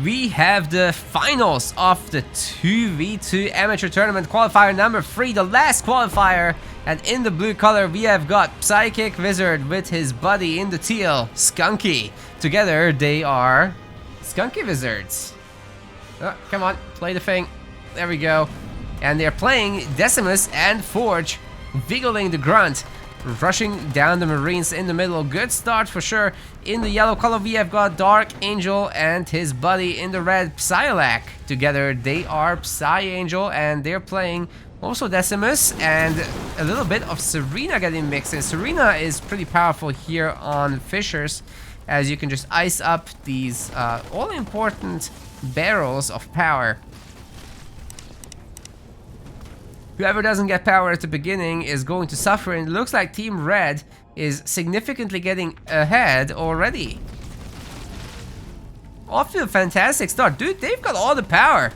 we have the finals of the 2v2 amateur tournament qualifier number 3, the last qualifier. And in the blue color, we have got Psychic Wizard with his buddy in the teal, Skunky. Together, they are Skunky Wizards. Oh, come on, play the thing. There we go. And they're playing Decimus and Forge, wiggling the grunt, rushing down the Marines in the middle. Good start for sure. In the yellow color, we have got Dark Angel and his buddy in the red, Psylocke. Together, they are Psy Angel, and they're playing also Decimus and a little bit of Serena getting mixed in. Serena is pretty powerful here on Fishers, as you can just ice up these all-important barrels of power. Whoever doesn't get power at the beginning is going to suffer, and it looks like Team Red is significantly getting ahead already. Off to a fantastic start. Dude, they've got all the power.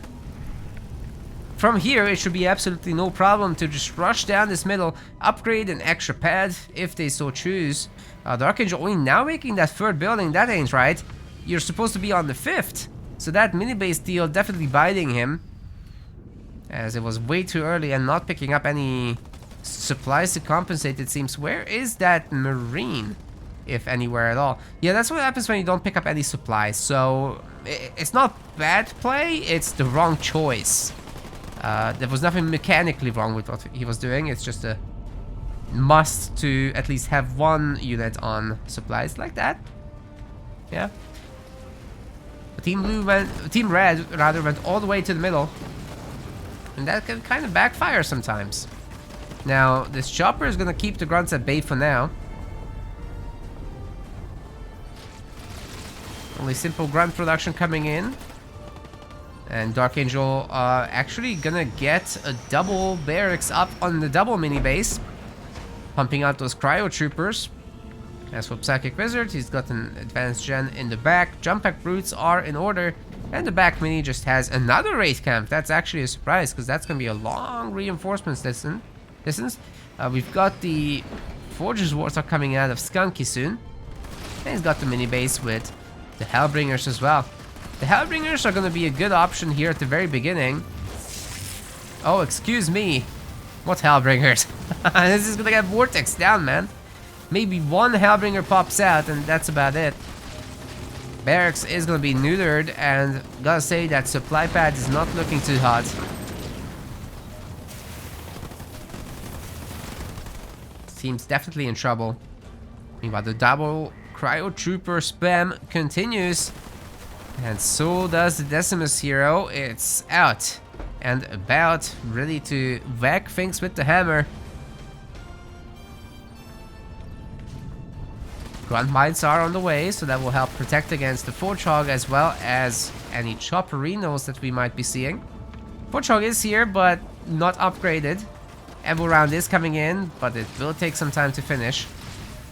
From here, it should be absolutely no problem to just rush down this middle, upgrade an extra pad if they so choose. Dark Angel only now making that third building. That ain't right. You're supposed to be on the 5th. So that mini base deal definitely biting him, as it was way too early and not picking up any supplies to compensate, it seems. Where is that Marine, if anywhere at all? Yeah, that's what happens when you don't pick up any supplies. So it's not bad play, it's the wrong choice. There was nothing mechanically wrong with what he was doing. It's just a must to at least have one unit on supplies like that. Yeah. Team Red rather went all the way to the middle, and that can kind of backfire sometimes. Now, this chopper is gonna keep the grunts at bay for now. Only simple grunt production coming in. And Dark Angel actually gonna get a double barracks up on the double mini base, pumping out those cryo troopers. As for Psychic Wizard, he's got an advanced gen in the back. Jump pack brutes are in order, and the back mini just has another raid camp. That's actually a surprise, because that's gonna be a long reinforcements distance. We've got the Forges Wars are coming out of Skunky soon, and he's got the mini base with the Hellbringers as well. The Hellbringers are gonna be a good option here at the very beginning. Oh, excuse me. What Hellbringers? This is gonna get Vortex down, man. Maybe one Hellbringer pops out, and that's about it. Barracks is gonna be neutered, and gotta say that supply pad is not looking too hot. Team's definitely in trouble. Meanwhile, the double cryo trooper spam continues, and so does the Decimus hero. It's out and about, ready to whack things with the hammer. Grunt mines are on the way, so that will help protect against the Forge-Hog as well as any Chopperinos that we might be seeing. Forge-Hog is here, but not upgraded. Evo round is coming in, but it will take some time to finish.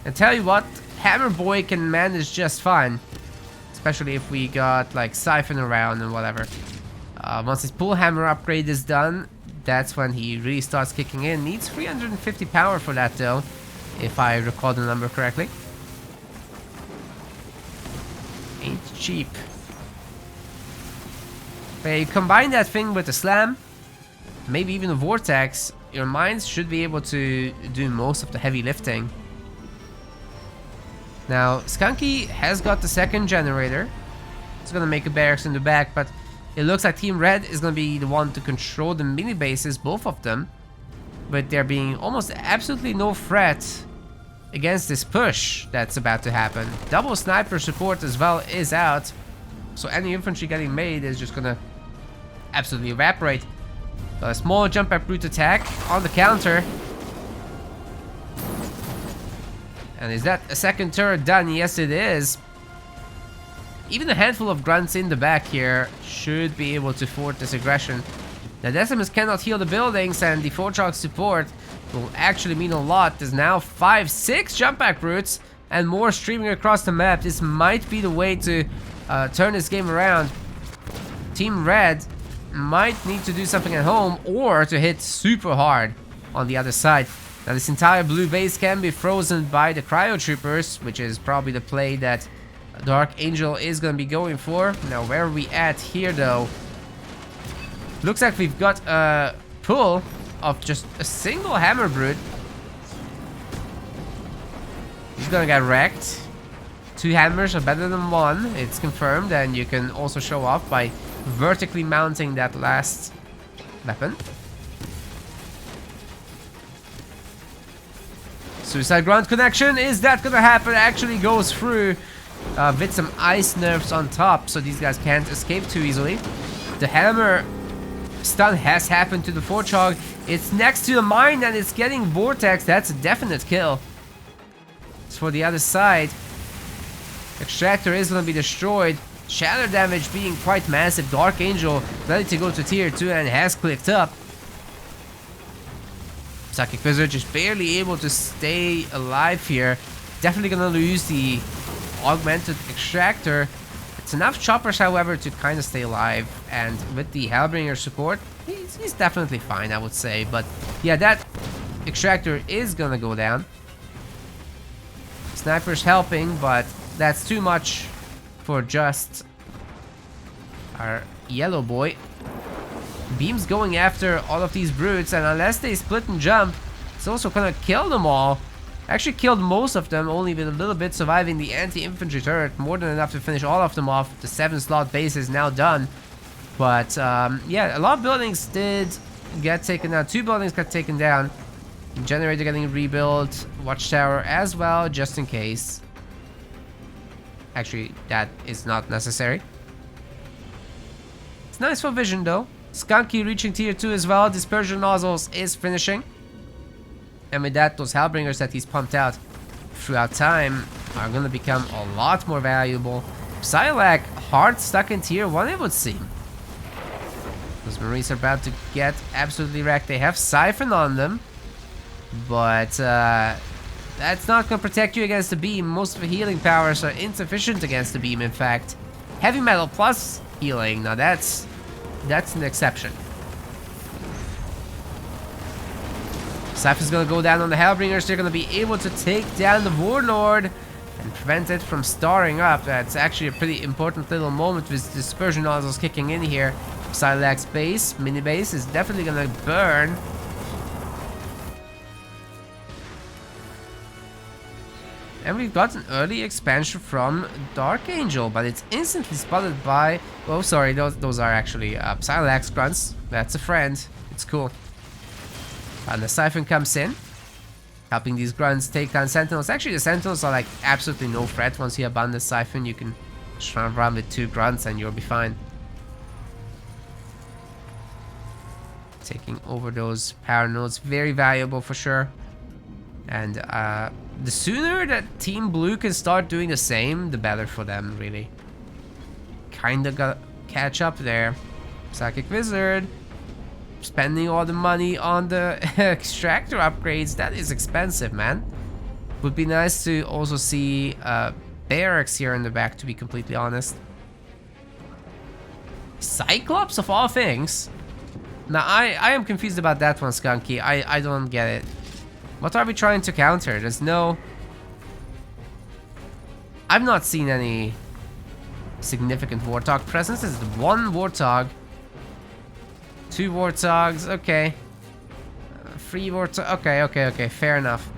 And tell you what, Hammer Boy can manage just fine, especially if we got like Siphon around and whatever. Once his pull hammer upgrade is done, that's when he really starts kicking in. Needs 350 power for that though, if I recall the number correctly. Ain't cheap. But you combine that thing with a slam, maybe even a vortex, your mines should be able to do most of the heavy lifting. Now, Skunky has got the second generator. It's gonna make a barracks in the back, but it looks like Team Red is gonna be the one to control the mini bases, both of them. But there being almost absolutely no threat against this push that's about to happen. Double sniper support as well is out, so any infantry getting made is just gonna absolutely evaporate. A small jump at brute attack on the counter. And is that a second turret done? Yes, it is. Even a handful of grunts in the back here should be able to thwart this aggression. The Decimus cannot heal the buildings, and the Forge-Hog support will actually mean a lot. There's now 5-6 jump back brutes and more streaming across the map. This might be the way to turn this game around. Team Red might need to do something at home or to hit super hard on the other side. Now this entire blue base can be frozen by the cryo troopers, which is probably the play that Dark Angel is gonna be going for. Now, where are we at here, though? Looks like we've got a pull of just a single Hammer Brute. He's gonna get wrecked. 2 hammers are better than 1. It's confirmed, and you can also show off by vertically mounting that last weapon. Suicide Grunt connection. Is that gonna happen? Actually goes through with some ice nerfs on top, so these guys can't escape too easily. The hammer stun has happened to the Forchog. It's next to the mine and it's getting Vortex. That's a definite kill. As for the other side, Extractor is going to be destroyed. Shatter damage being quite massive. Dark Angel ready to go to tier 2 and has clicked up. Psychic Wizard just barely able to stay alive here. Definitely going to lose the augmented Extractor. It's enough choppers, however, to kind of stay alive. And with the Hellbringer support, he's definitely fine, I would say. But yeah, that Extractor is going to go down. Sniper's helping, but that's too much for just our yellow boy. Beam's going after all of these brutes, and unless they split and jump, it's also gonna kill them all. Actually killed most of them, only with a little bit surviving the anti-infantry turret. More than enough to finish all of them off. The 7-slot base is now done. But yeah, a lot of buildings did get taken down. 2 buildings got taken down. Generator getting rebuilt. Watchtower as well, just in case. Actually, that is not necessary. It's nice for vision, though. Skunky reaching tier 2 as well. Dispersion nozzles is finishing. And with that, those Hellbringers that he's pumped out throughout time are going to become a lot more valuable. Psylocke hard stuck in tier 1, it would seem. Those Marines are about to get absolutely wrecked. They have Siphon on them. But that's not going to protect you against the beam. Most of the healing powers are insufficient against the beam, in fact. Heavy metal plus healing. Now that's an exception. Siphon's going to go down on the Hellbringers. They're going to be able to take down the Warlord and prevent it from starring up. That's actually a pretty important little moment with dispersion nozzles kicking in here. Psylocke's base, mini base, is definitely going to burn. And we've got an early expansion from Dark Angel, but it's instantly spotted by... Oh, sorry, those are actually Psylocke's grunts. That's a friend. It's cool. And the Siphon comes in, helping these grunts take down Sentinels. Actually, the Sentinels are like absolutely no threat. Once you abandon the Siphon, you can just run around with 2 grunts and you'll be fine. Taking over those power nodes, very valuable for sure. And the sooner that Team Blue can start doing the same, the better for them, really. Kinda gotta catch up there. Psychic Wizard. Spending all the money on the Extractor upgrades. That is expensive, man. Would be nice to also see barracks here in the back, to be completely honest. Cyclops of all things. Now, I am confused about that one, Skunky. I don't get it. What are we trying to counter? There's no... I've not seen any significant Warthog presence. There's 1 Warthog. 2 Warthogs, okay. 3 Warthogs, okay, fair enough.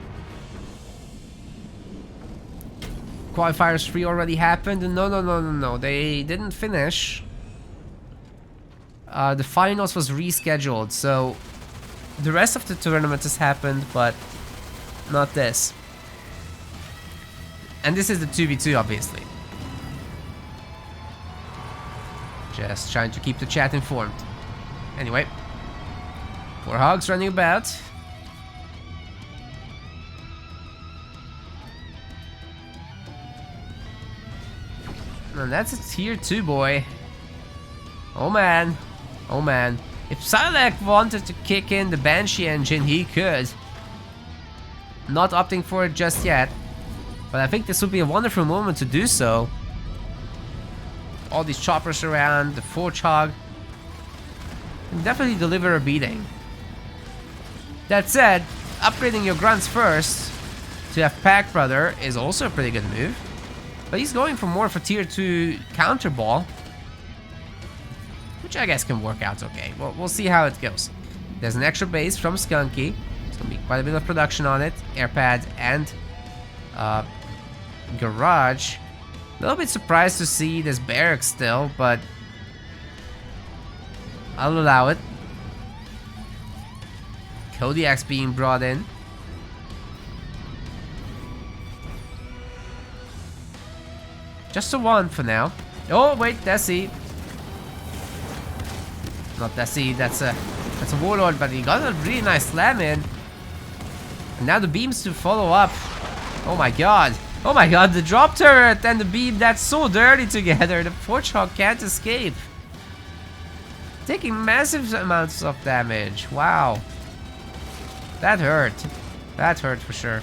Qualifiers 3 already happened. No, they didn't finish. The finals was rescheduled, so the rest of the tournament has happened, but not this. And this is the 2v2, obviously. Just trying to keep the chat informed. Anyway, 4 hogs running about. And that's a tier 2 boy. Oh man. Oh man. If Psylocke wanted to kick in the Banshee engine, he could. Not opting for it just yet. But I think this would be a wonderful moment to do so. All these choppers around, the Forchog. Can definitely deliver a beating. That said, upgrading your grunts first to have Pack Brother is also a pretty good move. But he's going for more of a tier 2 counter ball, which I guess can work out okay. Well, we'll see how it goes. There's an extra base from Skunky. There's going to be quite a bit of production on it. Airpad and garage. A little bit surprised to see this barracks still, but I'll allow it. Kodiak's being brought in. Just a one for now. Oh wait, Desi. Not Desi, that's a warlord, but he got a really nice slam in. And now the beams to follow up. Oh my god. Oh my god, the drop turret and the beam, that's so dirty together. The Forgehawk can't escape. Taking massive amounts of damage. Wow. That hurt. That hurt for sure.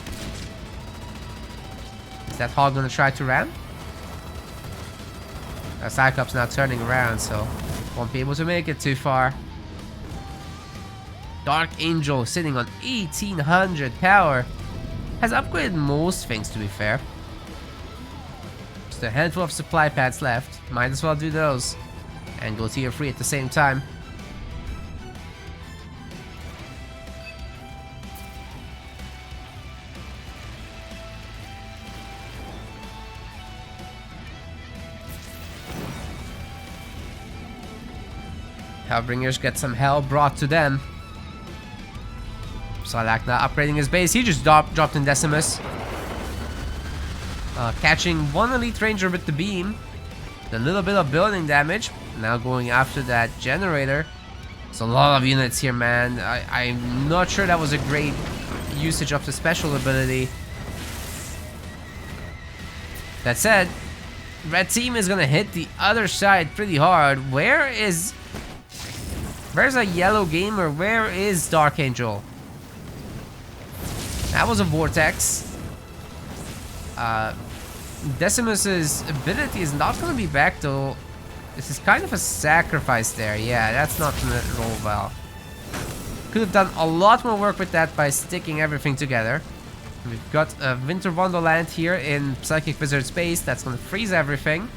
Is that Hog gonna try to ram? Cyclops now turning around, so won't be able to make it too far. Dark Angel sitting on 1800 power. Has upgraded most things, to be fair. Just a handful of supply pads left. Might as well do those. And go tier 3 at the same time. Hellbringers get some hell brought to them. Sarlacc now upgrading his base. He just dropped in Decimus. Catching one elite ranger with the beam. A little bit of building damage. Now going after that generator. There's a lot of units here, man. I'm not sure that was a great usage of the special ability. That said, red team is gonna hit the other side pretty hard. Where's a yellow gamer? Where is Dark Angel? That was a vortex. Decimus's ability is not going to be back though. This is kind of a sacrifice there. Yeah, that's not going to roll well. Could have done a lot more work with that by sticking everything together. We've got a Winter Wonderland here in Psychic Wizard space. That's going to freeze everything.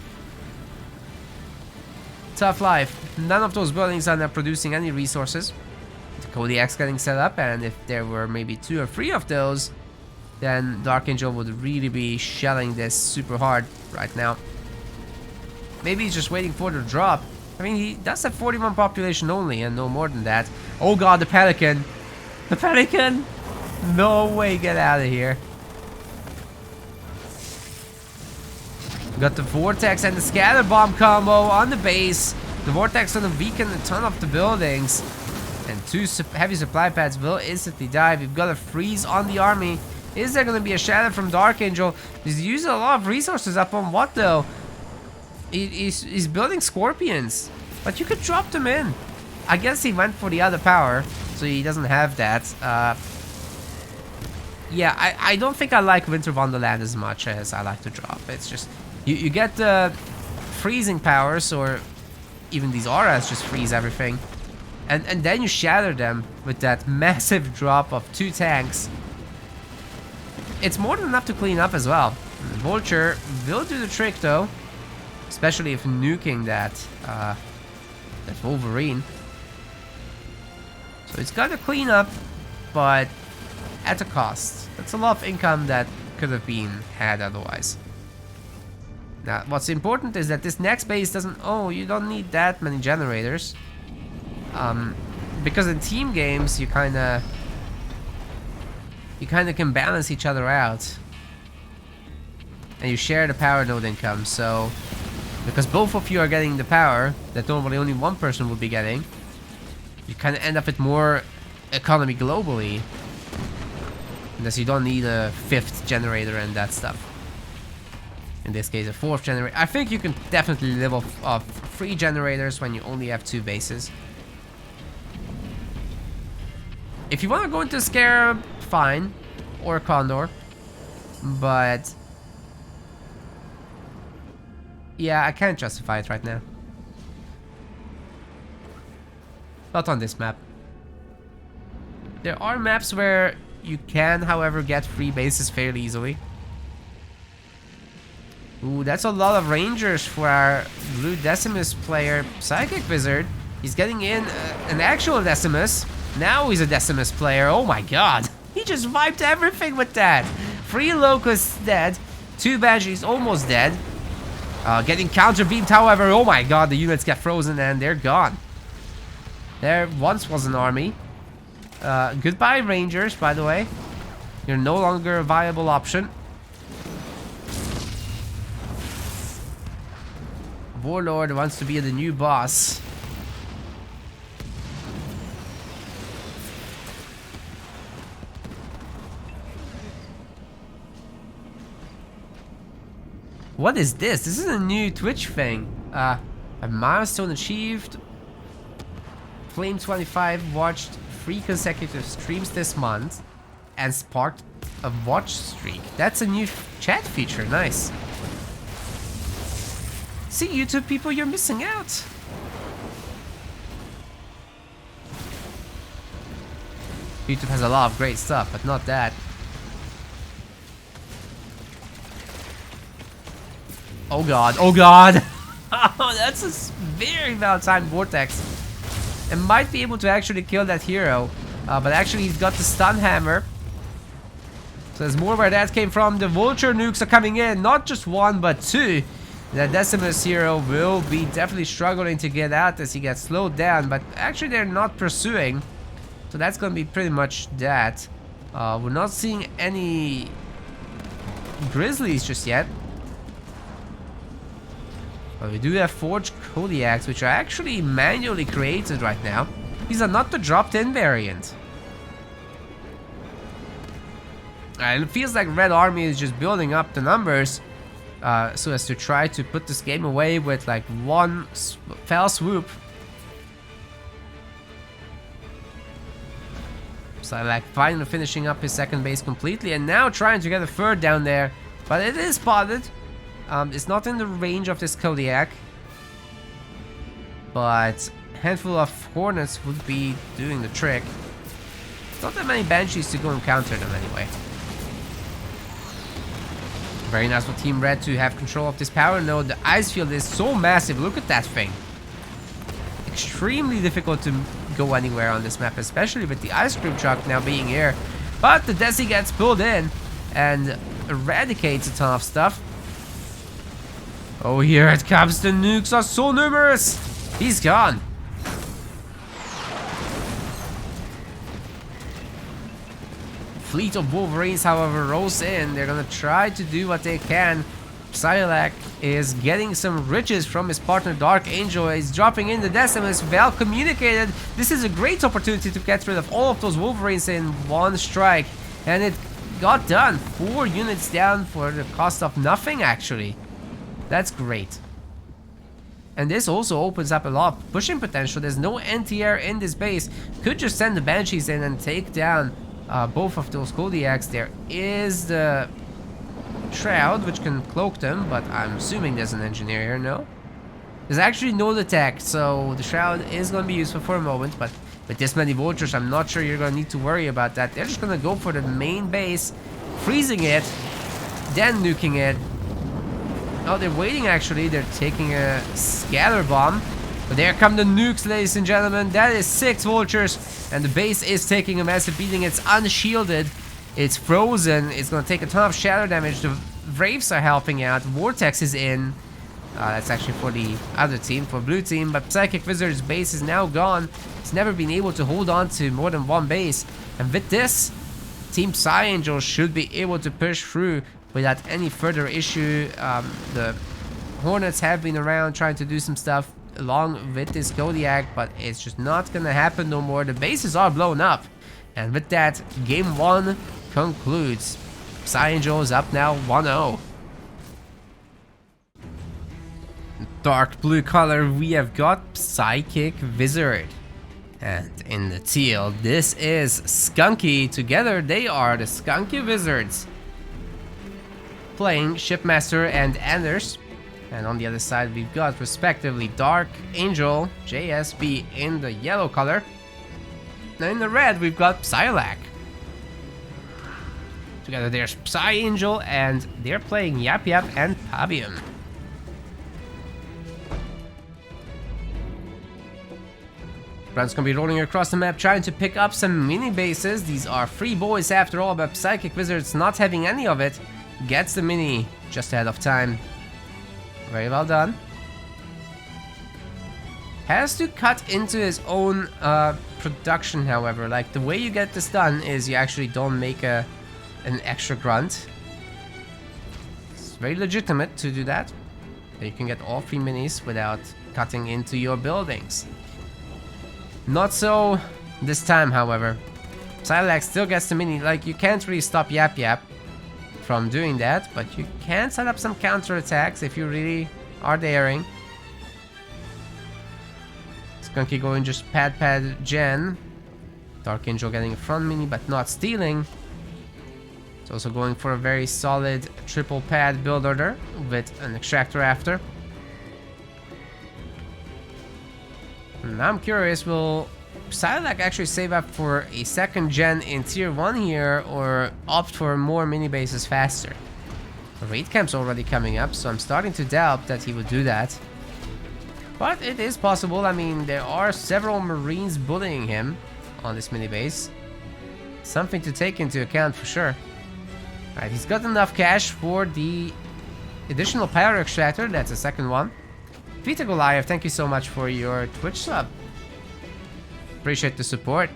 Tough life. None of those buildings are now producing any resources. The Kodiak's getting set up, and if there were maybe 2 or 3 of those, then Dark Angel would really be shelling this super hard right now. Maybe he's just waiting for the drop. I mean, he does have 41 population only, and no more than that. Oh god, the Pelican! The Pelican! No way, get out of here. Got the Vortex and the Scatter Bomb combo on the base. The Vortex gonna weaken a ton of the buildings. And 2 heavy supply pads will instantly die. We've got a freeze on the army. Is there gonna be a shadow from Dark Angel? He's using a lot of resources up on what though? He's building Scorpions. But you could drop them in. I guess he went for the other power, so he doesn't have that. Yeah, I don't think I like Winter Wonderland as much as I like to drop. It's just... You get the freezing powers, or even these auras just freeze everything. And then you shatter them with that massive drop of 2 tanks. It's more than enough to clean up as well. Vulture will do the trick though. Especially if nuking that Wolverine. So it's got to clean up, but at a cost. That's a lot of income that could have been had otherwise. Now, what's important is that this next base doesn't... Oh, you don't need that many generators. Because in team games, you kind of can balance each other out. And you share the power node income, so... Because both of you are getting the power that normally only one person would be getting, you kind of end up with more economy globally. Unless you don't need a 5th generator and that stuff. In this case, a 4th generator. I think you can definitely live off 3 generators when you only have 2 bases. If you want to go into Scarab, fine. Or Condor. But... yeah, I can't justify it right now. Not on this map. There are maps where you can, however, get free bases fairly easily. Ooh, that's a lot of Rangers for our blue Decimus player, Psychic Wizard. He's getting in an actual Decimus. Now he's a Decimus player. Oh my god. He just wiped everything with that. 3 Locusts dead. 2 Banshees almost dead. Getting counter beamed, however. Oh my god, the units get frozen and they're gone. There once was an army. Goodbye, Rangers, by the way. You're no longer a viable option. Warlord wants to be the new boss. What is this? This is a new Twitch thing. A milestone achieved. Flame25 watched 3 consecutive streams this month and sparked a watch streak. That's a new chat feature. Nice. See, YouTube people, you're missing out. YouTube has a lot of great stuff, but not that. Oh god, oh god! Oh, that's a very well-timed vortex. And might be able to actually kill that hero. But actually he's got the stun hammer. So there's more where that came from. The vulture nukes are coming in, not just 1 but 2. The Decimus hero will be definitely struggling to get out as he gets slowed down, but actually they're not pursuing. So that's gonna be pretty much that. We're not seeing any grizzlies just yet. But we do have forged Kodiaks, which are actually manually created right now. These are not the dropped-in variant. And it feels like Red Army is just building up the numbers so as to try to put this game away with like one fell swoop. So like finally finishing up his second base completely and now trying to get a third down there. But it is spotted. It's not in the range of this Kodiak. But a handful of Hornets would be doing the trick. Not that many Banshees to go and counter them anyway. Very nice for Team Red to have control of this power node. The ice field is so massive. Look at that thing. Extremely difficult to go anywhere on this map, especially with the ice cream truck now being here. But the Desi gets pulled in and eradicates a ton of stuff. Oh, here it comes. The nukes are so numerous. He's gone. Fleet of Wolverines, however, rolls in. They're gonna try to do what they can. Psylocke is getting some riches from his partner Dark Angel. He's dropping in the Decimus, well communicated. This is a great opportunity to get rid of all of those Wolverines in one strike. And it got done. 4 units down for the cost of nothing, actually. That's great. And this also opens up a lot of pushing potential. There's no anti-air in this base. Could just send the Banshees in and take down both of those Kodiaks. There is the Shroud, which can cloak them, but I'm assuming there's an engineer here, no? There's actually no attack, so the Shroud is going to be useful for a moment, but with this many vultures, I'm not sure you're going to need to worry about that. They're just going to go for the main base, freezing it, then nuking it. Oh, they're waiting actually. They're taking a scatter bomb. But there come the nukes, ladies and gentlemen. That is 6 vultures. And the base is taking a massive beating. It's unshielded. It's frozen. It's going to take a ton of shadow damage. The Wraiths are helping out. Vortex is in. That's actually for the other team, for blue team. But Psychic Wizard's base is now gone. He's never been able to hold on to more than 1 base. And with this, Team Psy Angel should be able to push through without any further issue. The Hornets have been around trying to do some stuff along with this Kodiak, but it's just not gonna happen no more. The bases are blown up. And with that, game 1 concludes. Psy Angel is up now 1-0. Dark blue color, we have got Psychic Wizard. And in the teal, this is Skunky. Together, they are the Skunky Wizards. Playing Shipmaster and Anders. And on the other side, we've got respectively Dark Angel, JSB in the yellow color. And in the red, we've got Psylocke. Together there's Psy Angel, and they're playing Yap Yap and Pavium. Grunt's gonna be rolling across the map trying to pick up some mini bases. These are free boys after all, but Psychic Wizards not having any of it gets the mini just ahead of time. Very well done. Has to cut into his own production, however. Like, the way you get this done is you actually don't make an extra grunt. It's very legitimate to do that. You can get all 3 minis without cutting into your buildings. Not so this time, however. Psylax still gets the mini. Like, you can't really stop Yap Yap from doing that, but you can set up some counter attacks if you really are daring. Skunky going just pad gen. Dark Angel getting a front mini but not stealing. It's also going for a very solid triple pad build order with an extractor after. And I'm curious, will Psylocke actually save up for a second gen in tier 1 here, or opt for more mini bases faster? The raid camp's already coming up, so I'm starting to doubt that he would do that. But it is possible. I mean, there are several Marines bullying him on this mini base. Something to take into account for sure. Alright, he's got enough cash for the additional power extractor. That's the second one. Peter Goliath, thank you so much for your Twitch sub. Appreciate the support.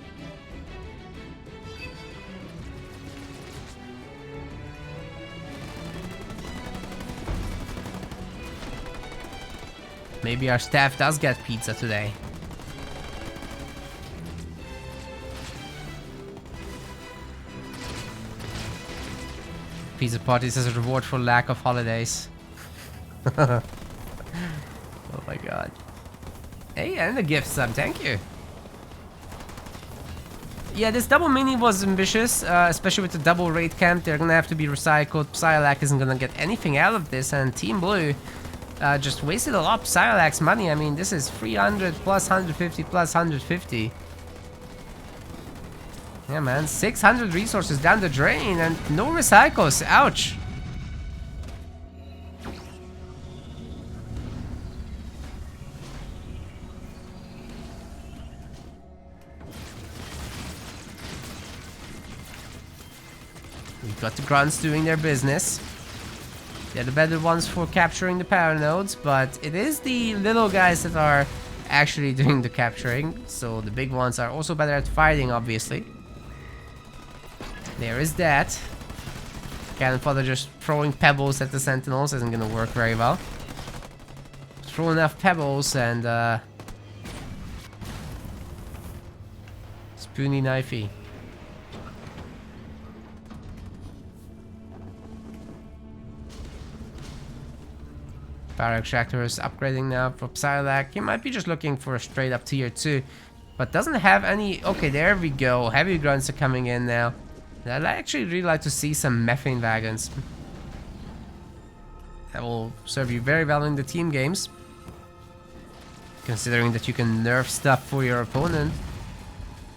Maybe our staff does get pizza today. Pizza parties as a reward for lack of holidays. Oh my god. Hey, and a gift sub, thank you. Yeah, this double mini was ambitious, especially with the double raid camp. They're gonna have to be recycled. Psylocke isn't gonna get anything out of this, and Team Blue just wasted a lot of Psylocke's money. I mean, this is 300 plus 150 plus 150. Yeah, man, 600 resources down the drain and no recycles. Ouch. We've got the grunts doing their business. They're the better ones for capturing the power nodes, but it is the little guys that are actually doing the capturing. So the big ones are also better at fighting, obviously. There is that. Cannon fodder just throwing pebbles at the sentinels isn't gonna work very well. Throw enough pebbles and spoony knifey. Power extractor is upgrading now for Psylocke. He might be just looking for a straight up tier 2, but doesn't have any. Okay, there we go. Heavy grunts are coming in now. I'd actually really like to see some methane wagons. That will serve you very well in the team games, considering that you can nerf stuff for your opponent,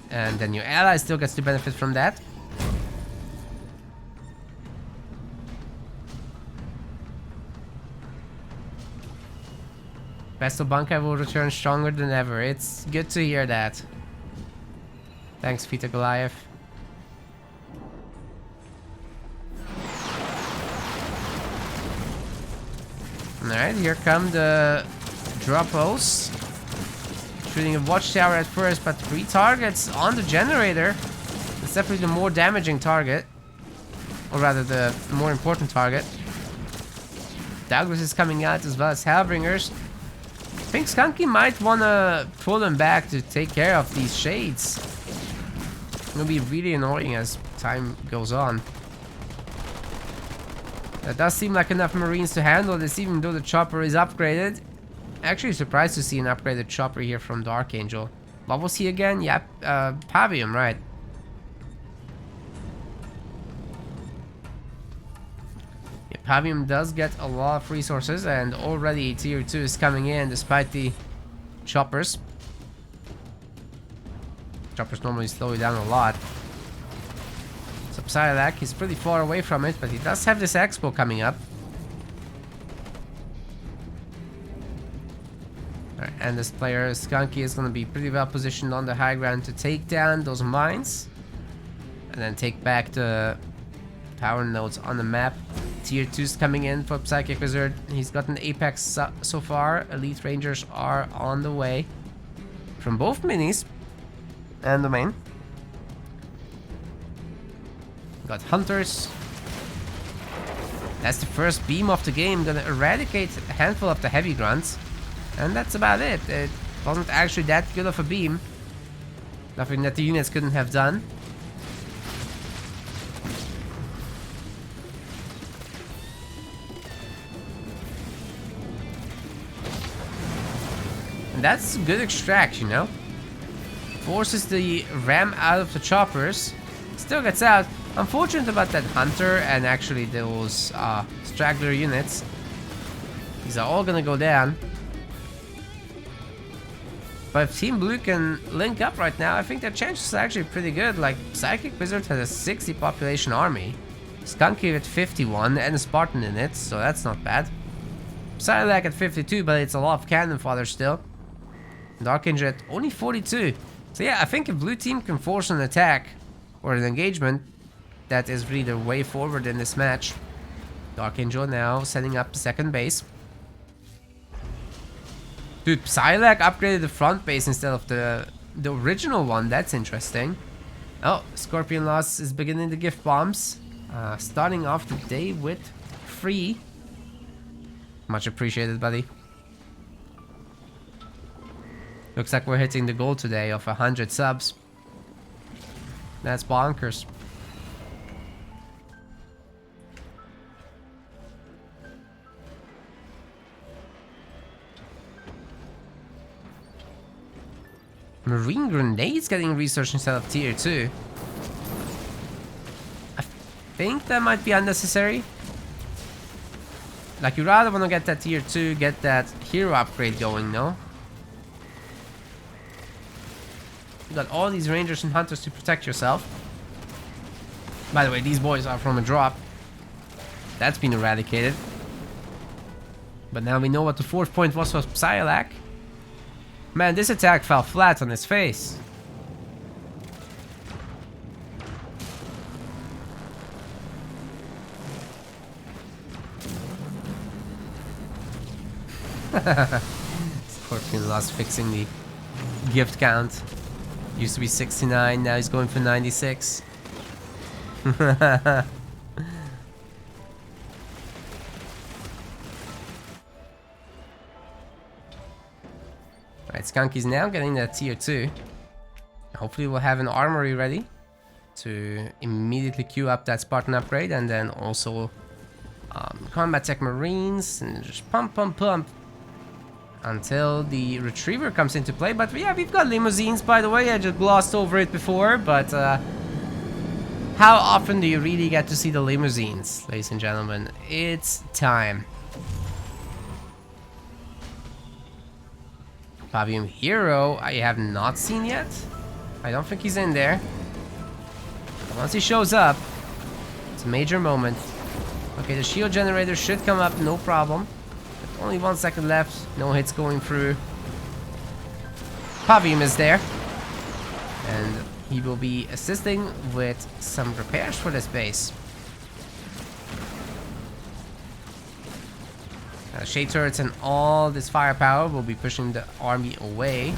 and then your ally still gets to benefit from that. Vestal Bankai will return stronger than ever. It's good to hear that. Thanks, Vita Goliath. Alright, here come the Dropos. Shooting a watchtower at first, but 3 targets on the generator. It's definitely the more damaging target. Or rather, the more important target. Douglas is coming out as well as Hellbringers. I think Skunky might want to pull them back to take care of these shades. It'll be really annoying as time goes on. That does seem like enough Marines to handle this, even though the chopper is upgraded. Actually surprised to see an upgraded chopper here from Dark Angel. What was he again? Yeah, Pavium, right. Yeah, Pavium does get a lot of resources, and already tier 2 is coming in despite the choppers. Choppers normally slow you down a lot. So Psylocke, he's pretty far away from it, but he does have this expo coming up. Alright, and this player, Skunky, is going to be pretty well positioned on the high ground to take down those mines. And then take back the power nodes on the map. Tier 2's coming in for Psychic Wizard. He's got an Apex so far. Elite Rangers are on the way. From both minis and the main. Got Hunters. That's the first beam of the game. Gonna eradicate a handful of the heavy grunts. And that's about it. It wasn't actually that good of a beam. Nothing that the units couldn't have done. And that's good extraction, you know? Forces the ram out of the choppers. Still gets out. Unfortunate about that Hunter and actually those straggler units. These are all gonna go down. But if Team Blue can link up right now, I think their chances are actually pretty good. Like, Psychic Wizard has a 60 population army. Skunky with 51 and a Spartan in it, so that's not bad. Psylocke at 52, but it's a lot of cannon fodder still. Dark Angel at only 42. So yeah, I think if Blue Team can force an attack or an engagement, that is really the way forward in this match. Dark Angel now setting up the second base. Dude, Psylocke upgraded the front base instead of the original one. That's interesting. Oh, Scorpion Loss is beginning to gift bombs. Starting off the day with 3. Much appreciated, buddy. Looks like we're hitting the goal today of 100 subs. That's bonkers. Marine grenades getting researched instead of tier 2. I think that might be unnecessary. Like, you rather want to get that tier 2, get that hero upgrade going, no? You got all these rangers and hunters to protect yourself. By the way, these boys are from a drop. That's been eradicated. But now we know what the 4th point was for Psylocke. Man, this attack fell flat on his face. Scorpion Lost fixing the gift count. Used to be 69, now he's going for 96. Alright, Skunky's now getting that tier 2. Hopefully we'll have an armory ready to immediately queue up that Spartan upgrade, and then also combat tech marines, and just pump until the retriever comes into play. But yeah, we've got limousines, by the way. I just glossed over it before, but how often do you really get to see the limousines, ladies and gentlemen? It's time. Fabium Hero, I have not seen yet. I don't think he's in there. But once he shows up, it's a major moment. Okay, the shield generator should come up, no problem. But only 1 second left, no hits going through. Fabium is there. And he will be assisting with some repairs for this base. Shade turrets and all this firepower will be pushing the army away.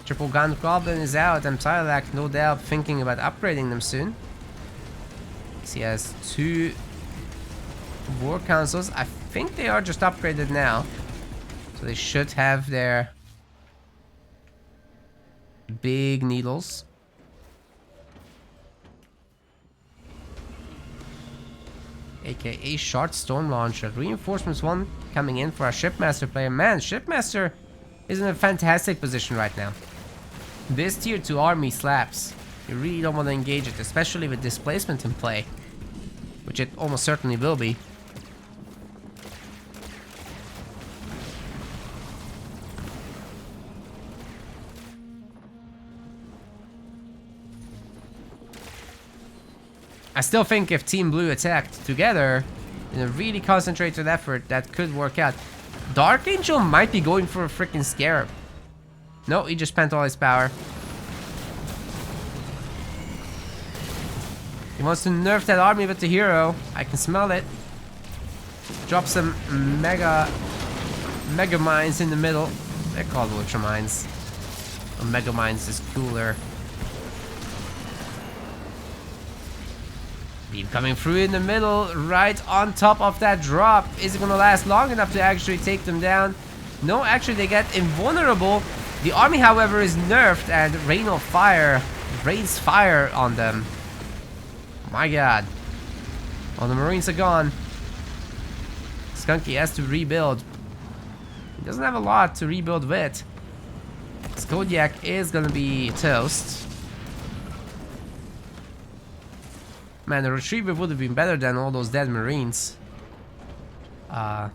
Triple gun goblin is out, and Psylocke no doubt thinking about upgrading them soon. He has 2 war councils. I think they are just upgraded now, so they should have their big needles. AKA short storm launcher. Reinforcements 1 coming in for our shipmaster player. Man, shipmaster is in a fantastic position right now. This tier 2 army slaps. You really don't want to engage it, especially with displacement in play, which it almost certainly will be. I still think if Team Blue attacked together in a really concentrated effort, that could work out. Dark Angel might be going for a freaking Scarab. No, he just spent all his power. He wants to nerf that army with the hero. I can smell it. Drop some mega mines in the middle. They're called ultra mines. Mega mines is cooler. Beam coming through in the middle, right on top of that drop. Is it gonna last long enough to actually take them down? No, actually they get invulnerable. The army, however, is nerfed and rains fire on them. My god. All the Marines are gone. Skunky has to rebuild. He doesn't have a lot to rebuild with. Kodiak is gonna be toast. Man, the retriever would have been better than all those dead Marines. But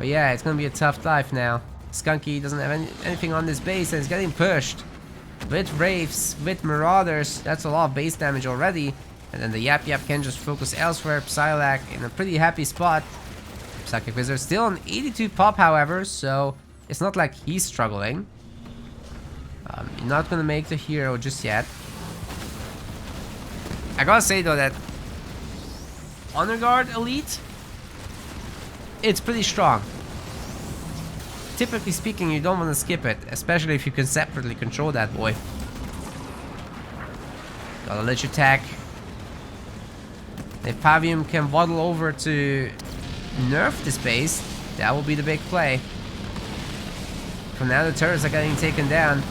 yeah, it's gonna be a tough life now. Skunky doesn't have anything on this base and it's getting pushed. With Wraiths, with Marauders, that's a lot of base damage already. And then the Yap Yap can just focus elsewhere. Psylocke in a pretty happy spot. Psychic Wizard still on 82 pop, however, so it's not like he's struggling. You're not gonna make the hero just yet. I gotta say though that Honor Guard Elite, it's pretty strong. Typically speaking, you don't want to skip it, especially if you can separately control that boy. Got a Lich attack. If Pavium can waddle over to nerf this base, that will be the big play. For now, the turrets are getting taken down.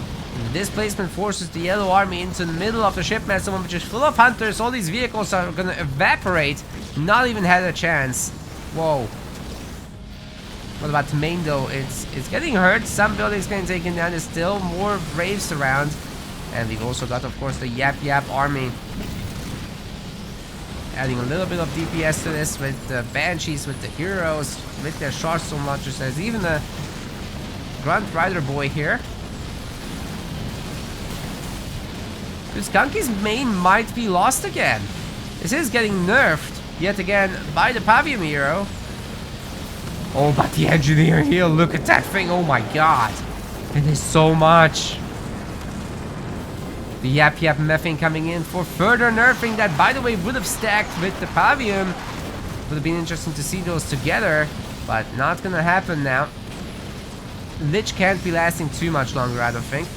This placement forces the yellow army into the middle of the ship maximum, which is full of hunters. All these vehicles are gonna evaporate. Not even had a chance. Whoa. What about the main though? It's getting hurt. Some buildings getting taken down. There's still more Wraiths around. And we've also got, of course, the Yap Yap army. Adding a little bit of DPS to this with the Banshees, with the heroes, with their Shardstone launchers. There's even a Grunt Rider boy here. Skunky's main might be lost again. This is getting nerfed yet again by the Pavium hero. Oh, but the engineer here, look at that thing. Oh my god. It is so much. The Yap Yap Methane coming in for further nerfing that, by the way, would have stacked with the Pavium. Would have been interesting to see those together, but not gonna happen now. Lich can't be lasting too much longer, I don't think.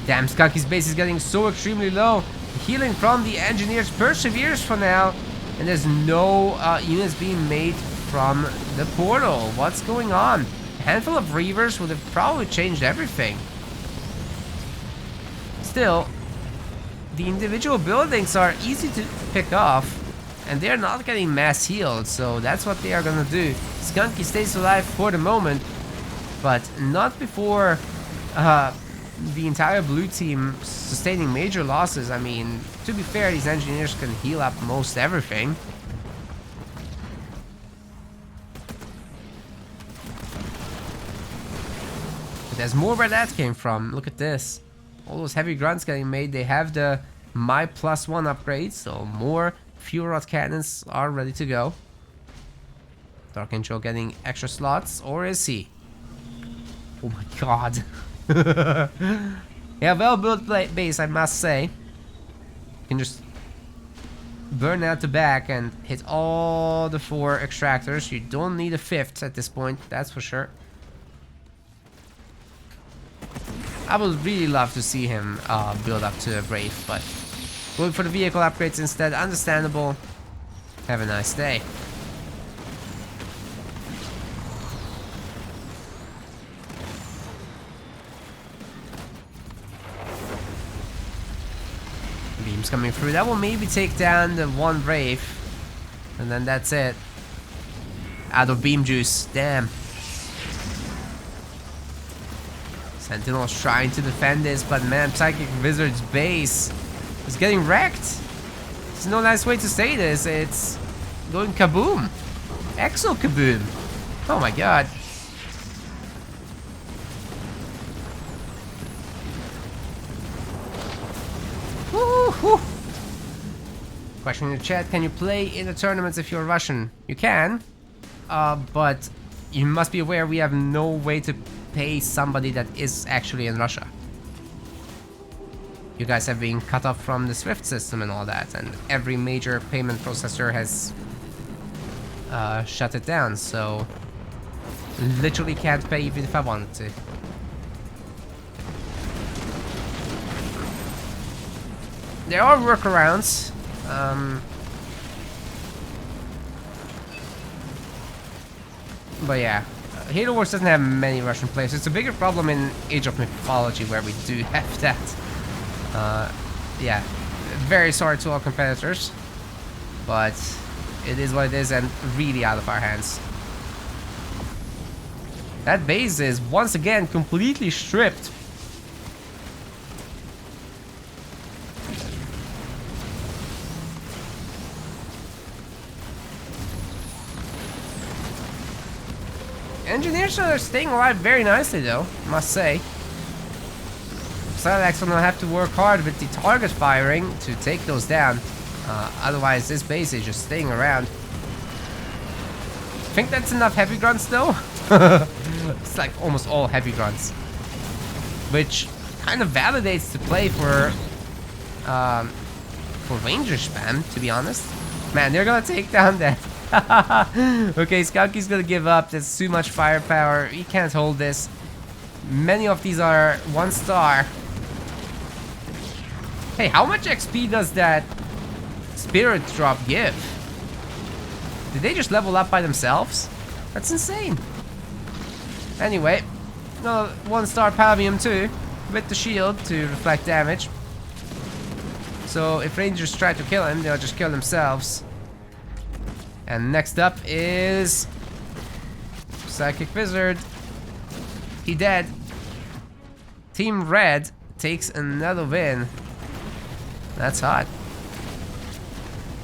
Damn, Skunky's base is getting so extremely low. Healing from the engineers perseveres for now. And there's no units being made from the portal. What's going on? A handful of Reavers would have probably changed everything. Still, the individual buildings are easy to pick off. And they're not getting mass healed. So that's what they are going to do. Skunky stays alive for the moment. But not before the entire blue team sustaining major losses. I mean, to be fair, these engineers can heal up most everything. But there's more where that came from. Look at this. All those heavy grunts getting made. They have the My +1 upgrade, so more fuel rod cannons are ready to go. Dark Angel getting extra slots, or is he? Oh my god. Yeah, well built base, I must say. You can just burn out the back and hit all the 4 extractors. You don't need a 5th at this point, that's for sure. I would really love to see him build up to a Brave, but going for the vehicle upgrades instead, understandable. Have a nice day. Beams coming through. That will maybe take down the 1 Brave. And then that's it. Out of beam juice. Damn. Sentinel's trying to defend this, but man, Psychic Wizard's base is getting wrecked. There's no nice way to say this. It's going kaboom. Exo kaboom. Oh my god. Question in the chat, can you play in the tournaments if you're Russian? You can, but you must be aware we have no way to pay somebody that is actually in Russia. You guys have been cut off from the SWIFT system and all that, and every major payment processor has shut it down, so literally can't pay even if I wanted to. There are workarounds. But yeah, Halo Wars doesn't have many Russian players. It's a bigger problem in Age of Mythology where we do have that. Yeah, very sorry to all competitors, but it is what it is and really out of our hands. That base is once again completely stripped. Engineers are staying alive very nicely though, must say. Silex will have to work hard with the target firing to take those down. Otherwise this base is just staying around. Think that's enough heavy grunts though? It's like almost all heavy grunts. Which kind of validates the play for ranger spam, to be honest. Man, they're gonna take down that. Okay, Skunky's gonna give up. There's too much firepower. He can't hold this. Many of these are 1 star. Hey, how much XP does that spirit drop give? Did they just level up by themselves? That's insane. Anyway, no 1 star Palmium too, with the shield to reflect damage. So if rangers try to kill him, they'll just kill themselves. And next up is Psychic Wizard. He dead. Team Red takes another win. That's hot.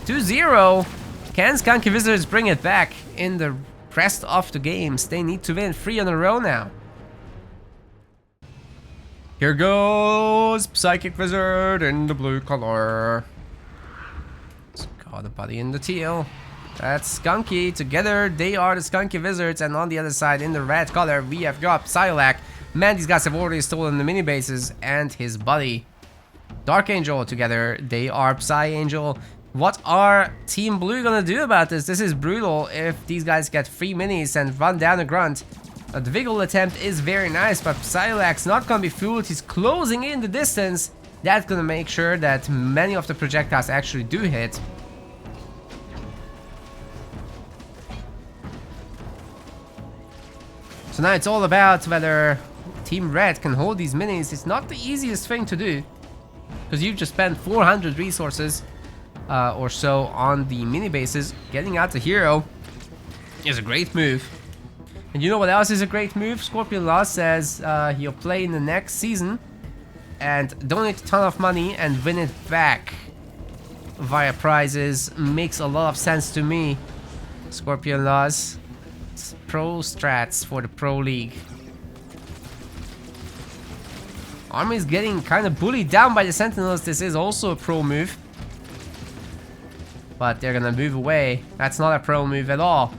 2-0. Can Skunky Wizards bring it back in the rest of the games? They need to win 3 in a row now. Here goes Psychic Wizard in the blue color. Let's call the buddy in the teal. That's Skunky. Together, they are the Skunky Wizards, and on the other side, in the red color, we have got Psylocke. Man, these guys have already stolen the mini bases and his buddy. Dark Angel together, they are Psy Angel. What are Team Blue gonna do about this? This is brutal if these guys get 3 minis and run down a grunt. The wiggle attempt is very nice, but Psylocke's not gonna be fooled. He's closing in the distance. That's gonna make sure that many of the projectiles actually do hit. So now it's all about whether Team Red can hold these minis. It's not the easiest thing to do, because you've just spent 400 resources or so on the mini bases. Getting out the hero is a great move. And you know what else is a great move? Scorpion Law says he'll play in the next season and donate a ton of money and win it back via prizes. Makes a lot of sense to me. Scorpion Laws. Pro strats for the Pro League. Army is getting kind of bullied down by the Sentinels. This is also a pro move. But they're gonna move away. That's not a pro move at all.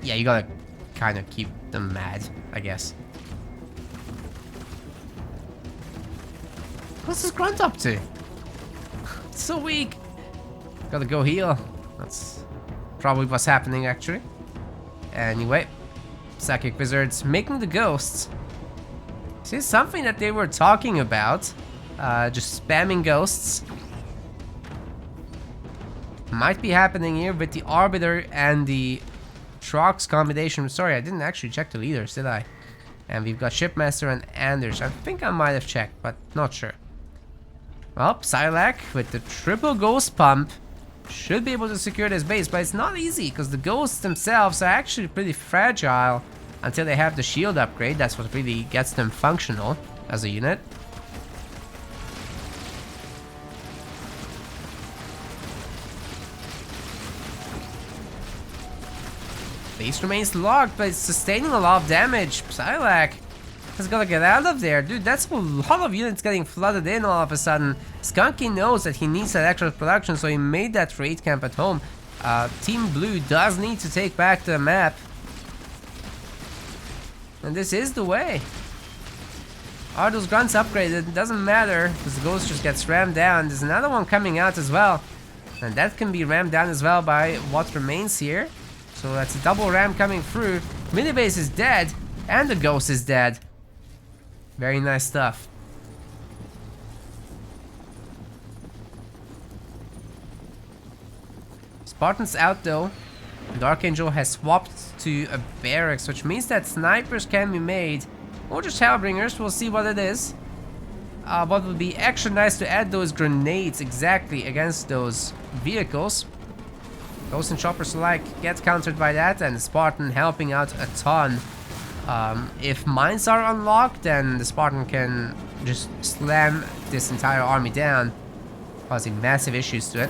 Yeah, you gotta kind of keep them mad, I guess. What's this grunt up to? It's so weak. Gotta go heal. That's probably what's happening, actually. Anyway, Psychic Wizards making the ghosts. This is something that they were talking about. Just spamming ghosts. Might be happening here with the Arbiter and the Trox combination. Sorry, I didn't actually check the leaders, did I? And we've got Shipmaster and Anders. I think I might have checked, but not sure. Well, Psylocke with the triple ghost pump should be able to secure this base, but it's not easy because the ghosts themselves are actually pretty fragile until they have the shield upgrade. That's what really gets them functional as a unit. Base remains locked, but it's sustaining a lot of damage. Psylocke Let's gotta get out of there. Dude, that's a lot of units getting flooded in all of a sudden. Skunky knows that he needs that extra production, so he made that raid camp at home. Team Blue does need to take back the map. And this is the way. Are those grunts upgraded? It doesn't matter, because the ghost just gets rammed down. There's another one coming out as well. And that can be rammed down as well by what remains here. So that's a double ram coming through. Minibase is dead, and the ghost is dead. Very nice stuff. Spartan's out though. And Archangel has swapped to a barracks, which means that snipers can be made. Or just Hellbringers, we'll see what it is. What would be extra nice to add those grenades exactly against those vehicles. Ghosts and choppers alike get countered by that, and the Spartan helping out a ton. If mines are unlocked, then the Spartan can just slam this entire army down, causing massive issues to it.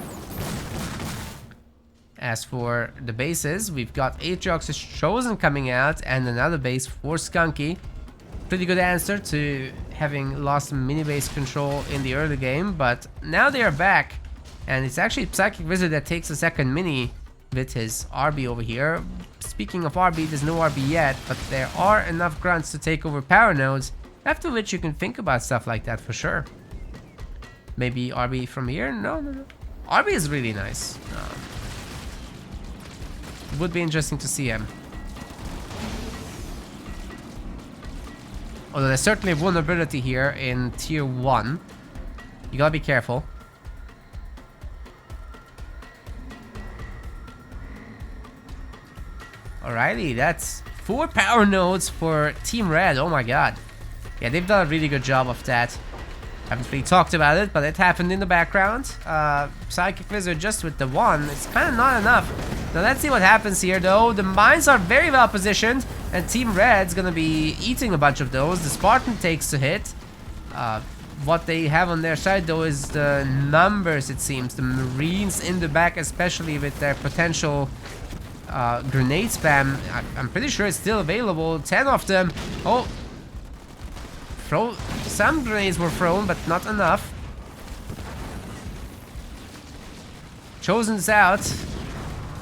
As for the bases, we've got Atriox's Chosen coming out, and another base for Skunky. Pretty good answer to having lost mini base control in the early game, but now they are back, and it's actually Psychic Wizard that takes a second mini with his RB over here. Speaking of RB, there's no RB yet, but there are enough grunts to take over power nodes, after which you can think about stuff like that for sure. Maybe RB from here? No. RB is really nice. Would be interesting to see him. Although there's certainly a vulnerability here in tier 1. You gotta be careful. Alrighty, that's 4 power nodes for Team Red. Oh my god. Yeah, they've done a really good job of that. Haven't really talked about it, but it happened in the background. Psychic Wizard just with the 1. It's kind of not enough. Now let's see what happens here though. The mines are very well positioned, and Team Red's gonna be eating a bunch of those. The Spartan takes a hit. What they have on their side though is the numbers, it seems. The Marines in the back, especially with their potential grenade spam. I'm pretty sure it's still available. 10 of them. Oh, some grenades were thrown, but not enough. Chosen's out,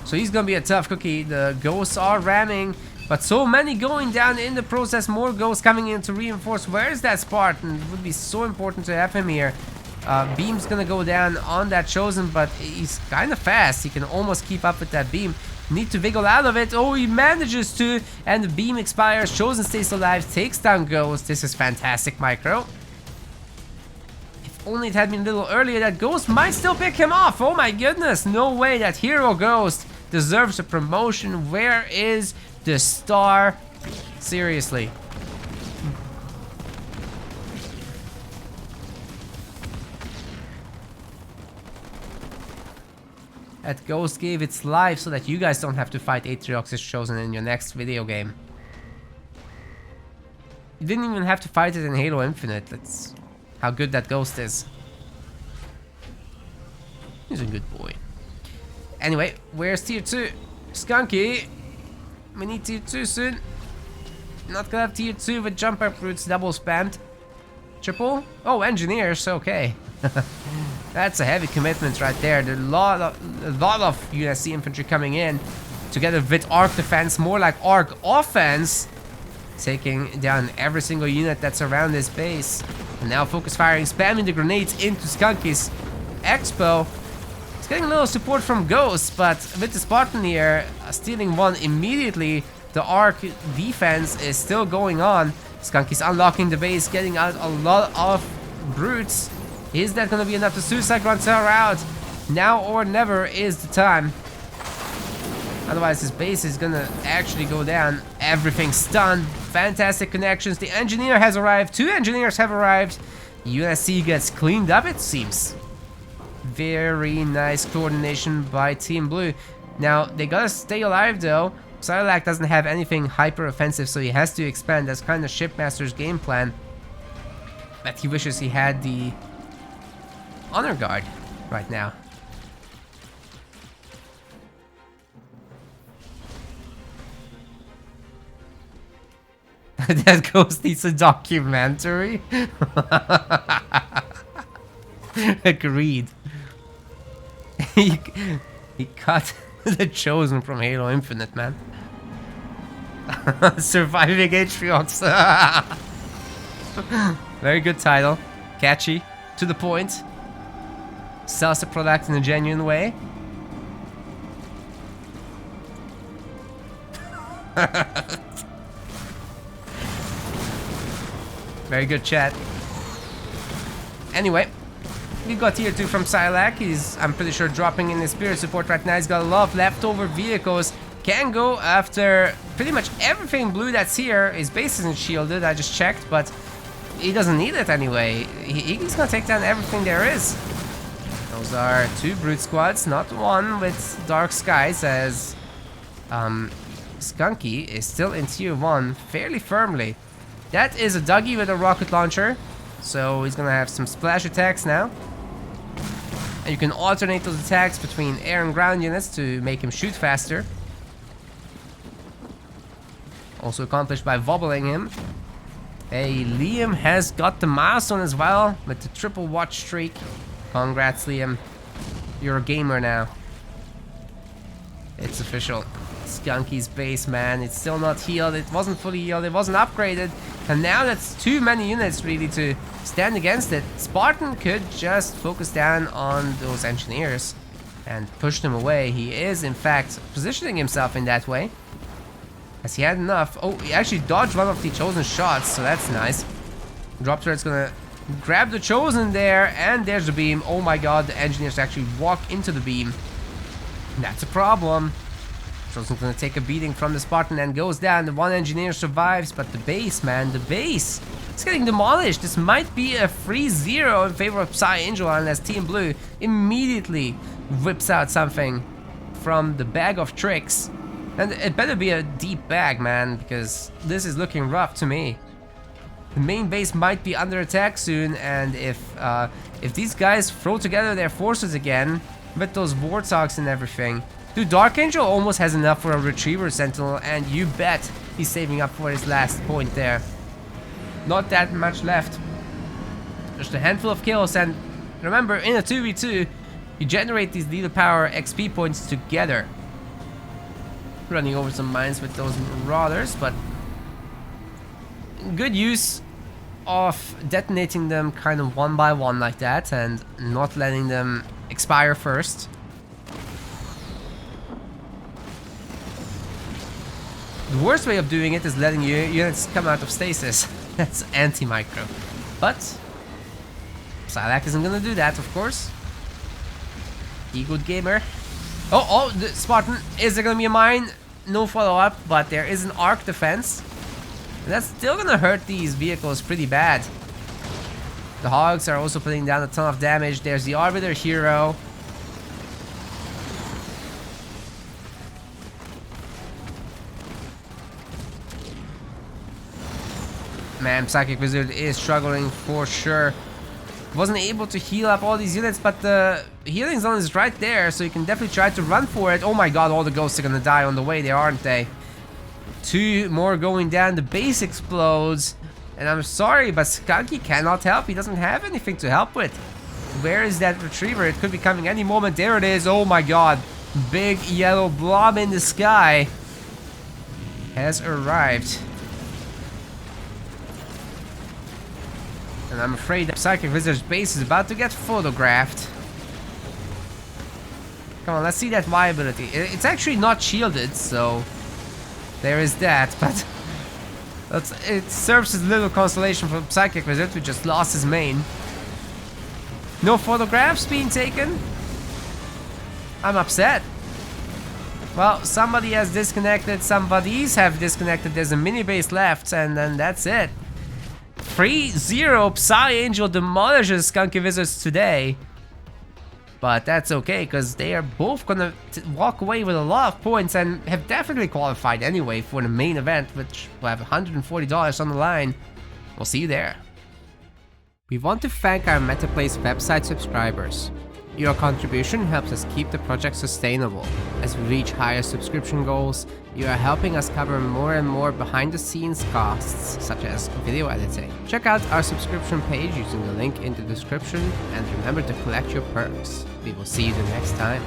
so he's gonna be a tough cookie. The ghosts are ramming, but so many going down in the process. More ghosts coming in to reinforce. Where is that Spartan? It would be so important to have him here. Beam's gonna go down on that Chosen, but he's kind of fast. He can almost keep up with that beam. Need to wiggle out of it. Oh, he manages to, and the beam expires. Chosen stays alive, takes down Ghost. This is fantastic micro. If only it had been a little earlier, that Ghost might still pick him off. Oh my goodness, no way. That hero Ghost deserves a promotion. Where is the star? Seriously. That Ghost gave its life so that you guys don't have to fight Atriox's Chosen in your next video game. You didn't even have to fight it in Halo Infinite. That's how good that Ghost is. He's a good boy. Anyway, where's tier 2? Skunky! We need tier 2 soon. Not gonna have tier 2 with jump up routes double spammed. Triple? Oh, engineers, okay. That's a heavy commitment right there. There's a lot of UNSC infantry coming in together with arc defense, more like arc offense, taking down every single unit that's around this base. And now focus firing, spamming the grenades into Skunky's Expo. It's getting a little support from Ghost, but with the Spartan here stealing one immediately, the arc defense is still going on. Skunky's unlocking the base, getting out a lot of brutes. Is that gonna be enough? The suicide grunts are out. Now or never is the time. Otherwise, this base is gonna actually go down. Everything's stunned. Fantastic connections. The engineer has arrived. 2 engineers have arrived. UNSC gets cleaned up, it seems. Very nice coordination by Team Blue. Now, they gotta stay alive though. Psylocke doesn't have anything hyper offensive, so he has to expand. That's kind of Shipmaster's game plan. But he wishes he had the honor guard right now. That ghost needs a documentary. Agreed. he cut the Chosen from Halo Infinite, man. Surviving Atriox. Very good title. Catchy. To the point. Sells the product in a genuine way. Very good chat. Anyway, we got tier 2 from Silac. He's, I'm pretty sure, dropping in his spirit support right now. He's got a lot of leftover vehicles. Can go after pretty much everything blue that's here. His base isn't shielded, I just checked, but he doesn't need it anyway. He's gonna take down everything there is. Those are 2 brute squads, not one with Dark Skies, as Skunky is still in tier 1 fairly firmly. That is a Dougie with a rocket launcher, so he's gonna have some splash attacks now. And you can alternate those attacks between air and ground units to make him shoot faster. Also accomplished by wobbling him. Hey, Liam has got the milestone as well with the triple watch streak. Congrats, Liam. You're a gamer now. It's official. Skunky's base, man. It's still not healed. It wasn't fully healed. It wasn't upgraded. And now that's too many units really to stand against it. Spartan could just focus down on those engineers and push them away. He is, in fact, positioning himself in that way. As he had enough. Oh, he actually dodged one of the Chosen shots, so that's nice. Drop turret's gonna grab the Chosen there, and there's the beam. Oh my god, the engineers actually walk into the beam. That's a problem. Chosen's gonna take a beating from the Spartan and goes down. The one engineer survives, but the base, man, the base. It's getting demolished. This might be a 3-0 in favor of Psy Angel unless Team Blue immediately whips out something from the bag of tricks. And it better be a deep bag, man, because this is looking rough to me. The main base might be under attack soon, and if these guys throw together their forces again with those Warthogs and everything, dude, Dark Angel almost has enough for a Retriever Sentinel, and you bet he's saving up for his last point there. Not that much left. Just a handful of kills, and remember, in a 2v2, you generate these Leader Power XP points together. Running over some mines with those Marauders, but good use of detonating them kind of one by one like that and not letting them expire first. The worst way of doing it is letting units come out of stasis. That's anti-micro. But Silac isn't gonna do that, of course. He good gamer. Oh, the Spartan, is there gonna be a mine? No follow-up, but there is an arc defense. And that's still gonna hurt these vehicles pretty bad. The Hogs are also putting down a ton of damage. There's the Arbiter Hero. Man, Psychic Wizard is struggling for sure. Wasn't able to heal up all these units, but the healing zone is right there, so you can definitely try to run for it. Oh my god, all the ghosts are gonna die on the way there, aren't they? 2 more going down, the base explodes, and I'm sorry, but Skunky cannot help. He doesn't have anything to help with. Where is that Retriever? It could be coming any moment. There it is. Oh my god. Big yellow blob in the sky has arrived. And I'm afraid that Psychic Wizard's base is about to get photographed. Come on, let's see that viability. It's actually not shielded, so there is that, but it serves as little consolation for Psychic Wizard, who just lost his main. No photographs being taken? I'm upset. Well, somebody has disconnected, somebodies have disconnected. There's a mini base left, and then that's it. 3-0, Psy Angel demolishes Skunky Wizards today. But that's okay, because they are both gonna walk away with a lot of points and have definitely qualified anyway for the main event, which will have $140 on the line. We'll see you there. We want to thank our MetaPlace website subscribers. Your contribution helps us keep the project sustainable. As we reach higher subscription goals, you are helping us cover more and more behind-the-scenes costs, such as video editing. Check out our subscription page using the link in the description, and remember to collect your perks. We will see you the next time.